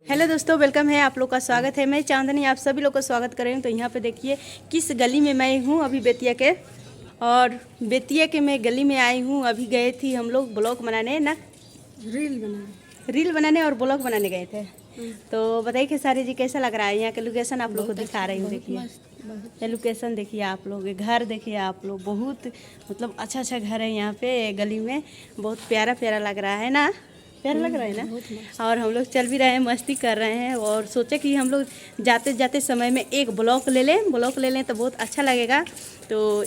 Hello दोस्तों, welcome है। आप लोग का स्वागत है। मैं चांदनी आप सभी लोग का स्वागत कर रही हूँ। तो यहाँ पे देखिए किस गली में मैं हूँ अभी बेतिया के, और बेतिया के मैं गली में आई हूँ। अभी गए थी हम लोग ब्लॉग बनाने ना, रील बनाने और ब्लॉग बनाने गए थे। तो बताइए कि सारी जी कैसा लग रहा है। यहाँ का लोकेशन आप लोग को दिखा रही हूँ। देखिए ये लोकेशन देखिए आप लोग, घर देखिए आप लोग। बहुत मतलब अच्छा घर है यहाँ पे गली में। बहुत प्यारा प्यारा लग रहा है ना, प्यारा लग रहा है ना। और हम लोग चल भी रहे हैं, मस्ती कर रहे हैं। और सोचे कि हम लोग जाते जाते समय में एक ब्लॉक ले लें तो बहुत अच्छा लगेगा। तो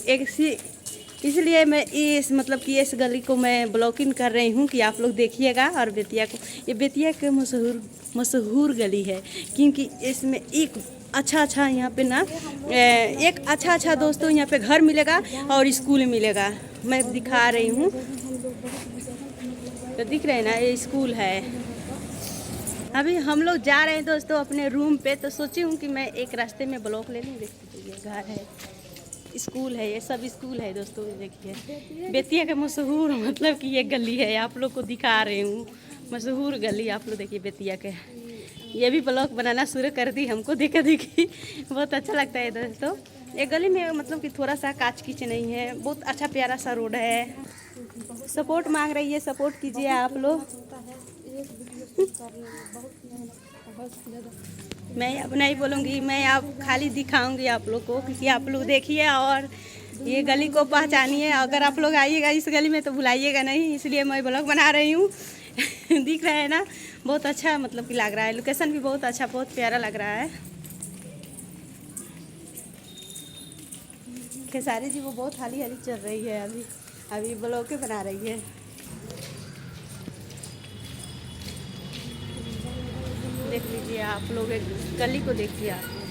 इसलिए मैं इस मतलब कि इस गली को मैं ब्लॉकिंग कर रही हूँ कि आप लोग देखिएगा। और बेतिया को, ये बेतिया के मशहूर गली है, क्योंकि इसमें एक अच्छा यहाँ पे ना एक अच्छा दोस्तों यहाँ पे घर मिलेगा और स्कूल मिलेगा। मैं दिखा रही हूँ, तो दिख रहे हैं ना, ये स्कूल है। अभी हम लोग जा रहे हैं दोस्तों अपने रूम पे। तो सोची हूँ कि मैं एक रास्ते में ब्लॉक ले लूँ। देखिए घर है, स्कूल है, ये सब स्कूल है दोस्तों। देखिए बेतिया का मशहूर मतलब कि ये गली है, आप लोग को दिखा रही हूँ मशहूर गली। आप लोग देखिए बेतिया के, ये भी ब्लॉग बनाना शुरू कर दी हमको देखा देखी। बहुत अच्छा लगता है दोस्तों। ये गली में मतलब कि थोड़ा सा काच कीच नहीं है, बहुत अच्छा प्यारा सा रोड है। सपोर्ट मांग रही है, सपोर्ट कीजिए आप लोग। मैं अब नहीं बोलूँगी, मैं अब खाली दिखाऊंगी आप लोग को, क्योंकि आप लोग देखिए और ये गली को पहचानिए। अगर आप लोग आइएगा इस गली में तो भुलाइएगा नहीं, इसलिए मैं ब्लॉग बना रही हूँ। दिख रहा है ना, बहुत अच्छा मतलब कि लग रहा है। लोकेशन भी बहुत अच्छा, बहुत प्यारा लग रहा है। खेसारी जी वो बहुत हाली चल रही है, अभी ब्लॉग के बना रही है। देख लीजिए आप लोग, एक गली को देखिए आप लोग।